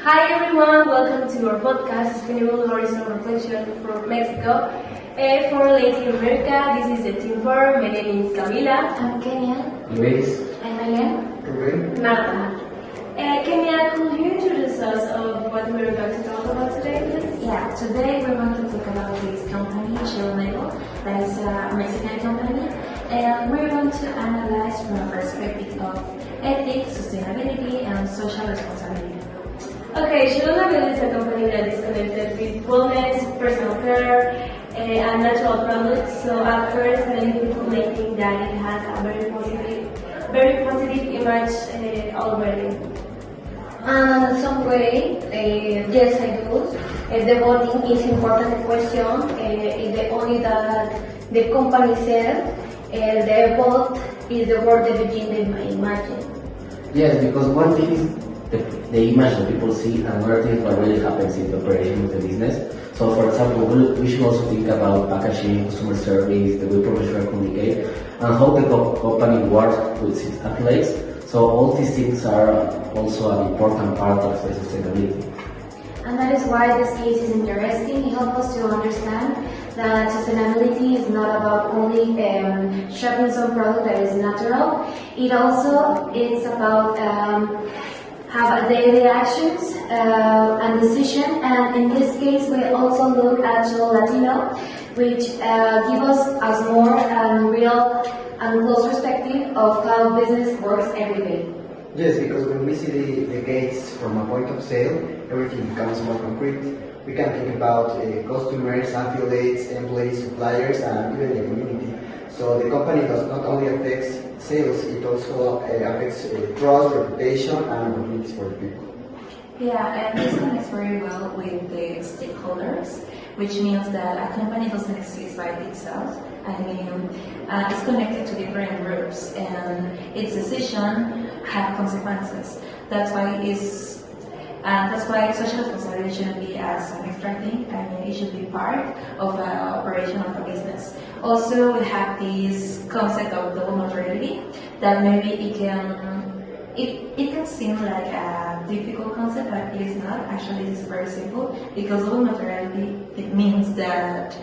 Hi everyone, welcome to our podcast, Sustainable Horizon Reflection for Mexico. For Latin America, this is the team for. My name is Camila. I'm Kenya. Luis. I'm Ayen. Rubén. Marta. Kenya, could you introduce us of what we're going to talk about today, please? Yeah, today we're going to talk about this company, Shelo Nabel, that is a Mexican company, and we're going to analyze from a perspective of ethics, sustainability, and social responsibility. Okay, Shelo Nabel is a company that is connected with wellness, personal care, and natural products. So at first, many people may think that it has a very positive image already. And in some way, yes, I do. The voting is important question. Is the only that the company said, the vote is the word that begin the imagine. Yes, because one thing is the image that people see, and another thing is what really happens in the operation of the business. So, for example, we should also think about packaging, customer service, the way professionals communicate, and how the company works with its affiliates. So all these things are also an important part of the sustainability. And that is why this case is interesting. It helps us to understand that sustainability is not about only shopping some product that is natural. It also is about have a daily actions and decision. And in this case, we also look at Shelo Latino, which give us a more real and close perspective of how business works every day. Yes, because when we see the gates from a point of sale, everything becomes more concrete. We can think about customers, affiliates, employees, suppliers, and even the community. So the company does not only affects sales, it also affects trust, reputation, and opportunities for the people. Yeah, and this connects very well with the stakeholders, which means that a company doesn't exist by itself. I mean, it's connected to different groups, and its decision have consequences. That's why social responsibility shouldn't be as an extra thing. I mean, it should be part of the operation of a business. Also, we have this concept of double materiality that maybe it can seem like a difficult concept, but it is not. Actually, it is very simple because double materiality, it means that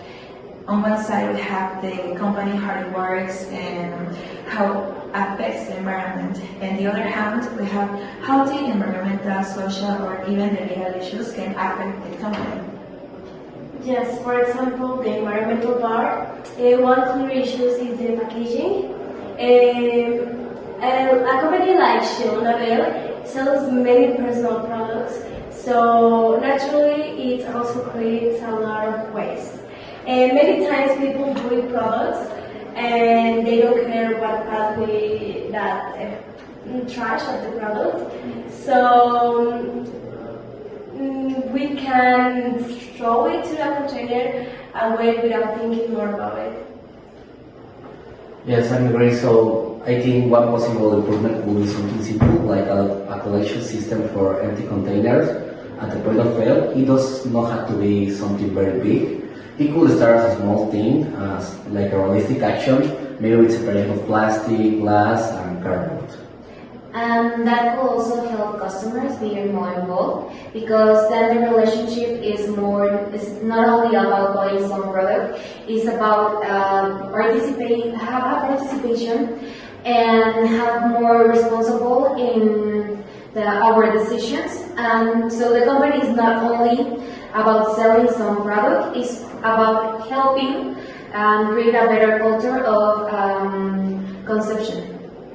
on one side we have the company, how it works and how it affects the environment. And the other hand, we have how the environmental, social, or even the legal issues can affect the company. Yes, for example, the environmental part. One clear issue is the packaging. A company like Shelo Nabel sells many personal products, so naturally it also creates a lot of waste. And many times people buy products and they don't care what pathway that trash of the product. So we can throw it to the container away without thinking more about it. Yes, I agree. So I think one possible improvement would be something simple like a collection system for empty containers at the point of sale. It does not have to be something very big. It could start as a small thing, like a realistic action, maybe with separation of plastic, glass, and cardboard. And that could also help customers be more involved because then the relationship is not only about buying some product, it's about have participation and have more responsible in our decisions. And so the company is not only about selling some product, it's about helping and create a better culture of consumption.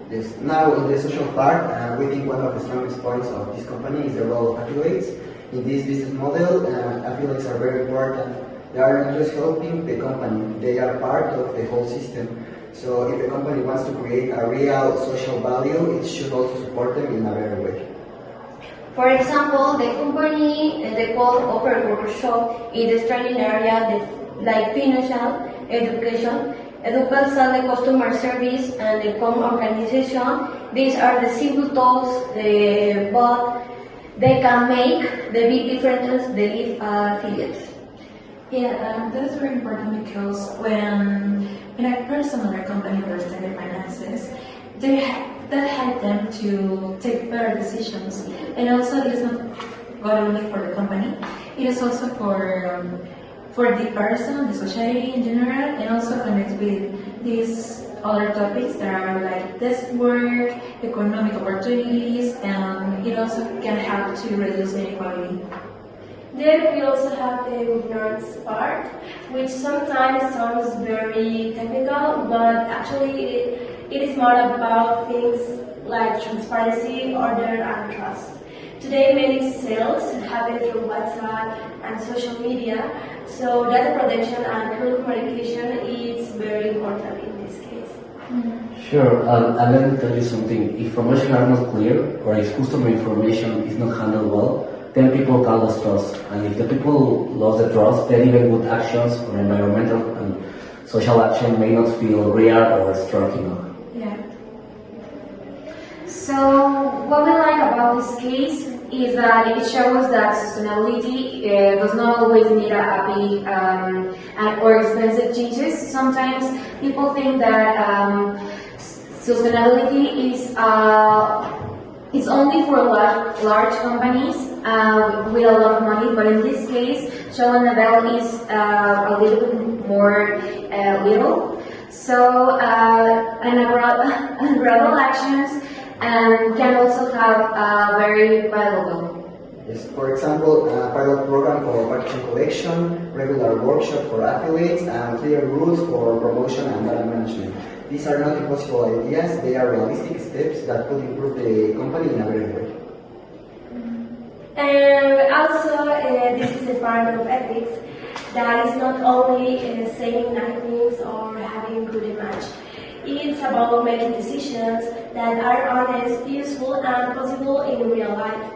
Yes. Now, in the social part, we think one of the strongest points of this company is the role of affiliates. In this business model, affiliates are very important. They are not just helping the company, they are part of the whole system. So if the company wants to create a real social value, it should also support them in a better way. For example, the company, they call offer workshop in the training area like financial education, educate the customer service and the common organization. These are the simple tools, but they can make the big difference the affiliates. Yeah, that is very important because when a person or a company understands their finances, that help them to take better decisions. And also, it is not not only for the company, it is also for the person, the society in general, and also connect with these other topics that are like desk work, economic opportunities, and it also can help to reduce inequality. Then we also have the governance part, which sometimes sounds very technical, but actually it is more about things like transparency, order, and trust. Today, many sales happen through WhatsApp and social media, so data protection and clear communication is very important in this case. Sure, and let me tell you something. If promotions are not clear or if customer information is not handled well, then people can lose trust. And if the people lose the trust, then even good actions or environmental and social action may not feel real or strong enough. Yeah. So what we like about this case is that it shows that sustainability does not always need a big or expensive changes. Sometimes people think that sustainability is it's only for large companies with a lot of money, but in this case, Shelo Nabel is a little bit more little. So, and gradual actions can also have very valuable. Yes, for example, a pilot program for packaging collection, regular workshop for affiliates, and clear rules for promotion and data management. These are not impossible ideas, they are realistic steps that could improve the company in a better way. And also, this is a part of ethics that is not only saying nice things or having good image. It's about making decisions that are honest, useful, and possible in real life.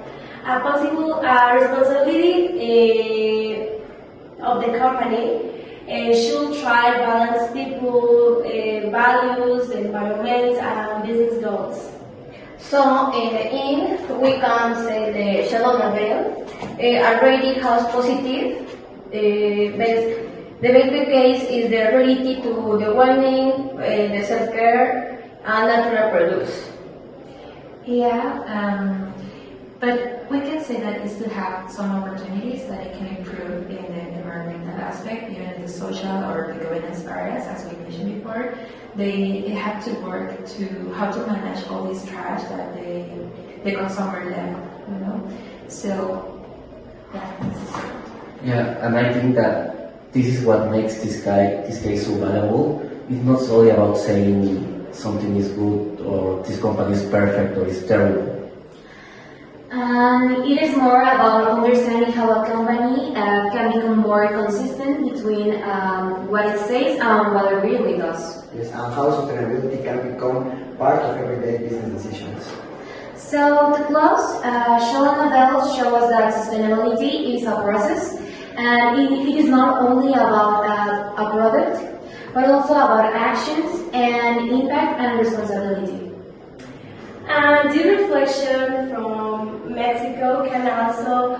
A possible responsibility of the company should try to balance people, values, environment, and business goals. So in the end, we can say the Shelo Nabel already has positive, but the basic case is the reality to the well-being, the self-care, and natural products. Yeah, but we can say that it still have some opportunities that it can improve in the environmental aspect, even in the social or the governance areas, as we mentioned before. They have to work to how to manage all this trash that the consumer left, you know. So, yeah. Yeah, and I think that this is what makes this case so valuable. It's not solely about saying something is good or this company is perfect or is terrible. It is more about understanding how a company can become more consistent between what it says and what it really does. Yes, and how sustainability can become part of everyday business decisions. So to close, Shelo Nabel shows us that sustainability is a process, and it is not only about a product, but also about actions and impact and responsibility. And the reflection from Mexico can also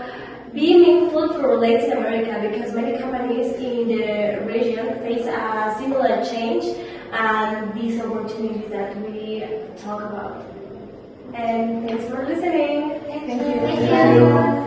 be meaningful for Latin America because many companies in the region face a similar change and these opportunities that we talk about. And thanks for listening. Thank you. Thank you.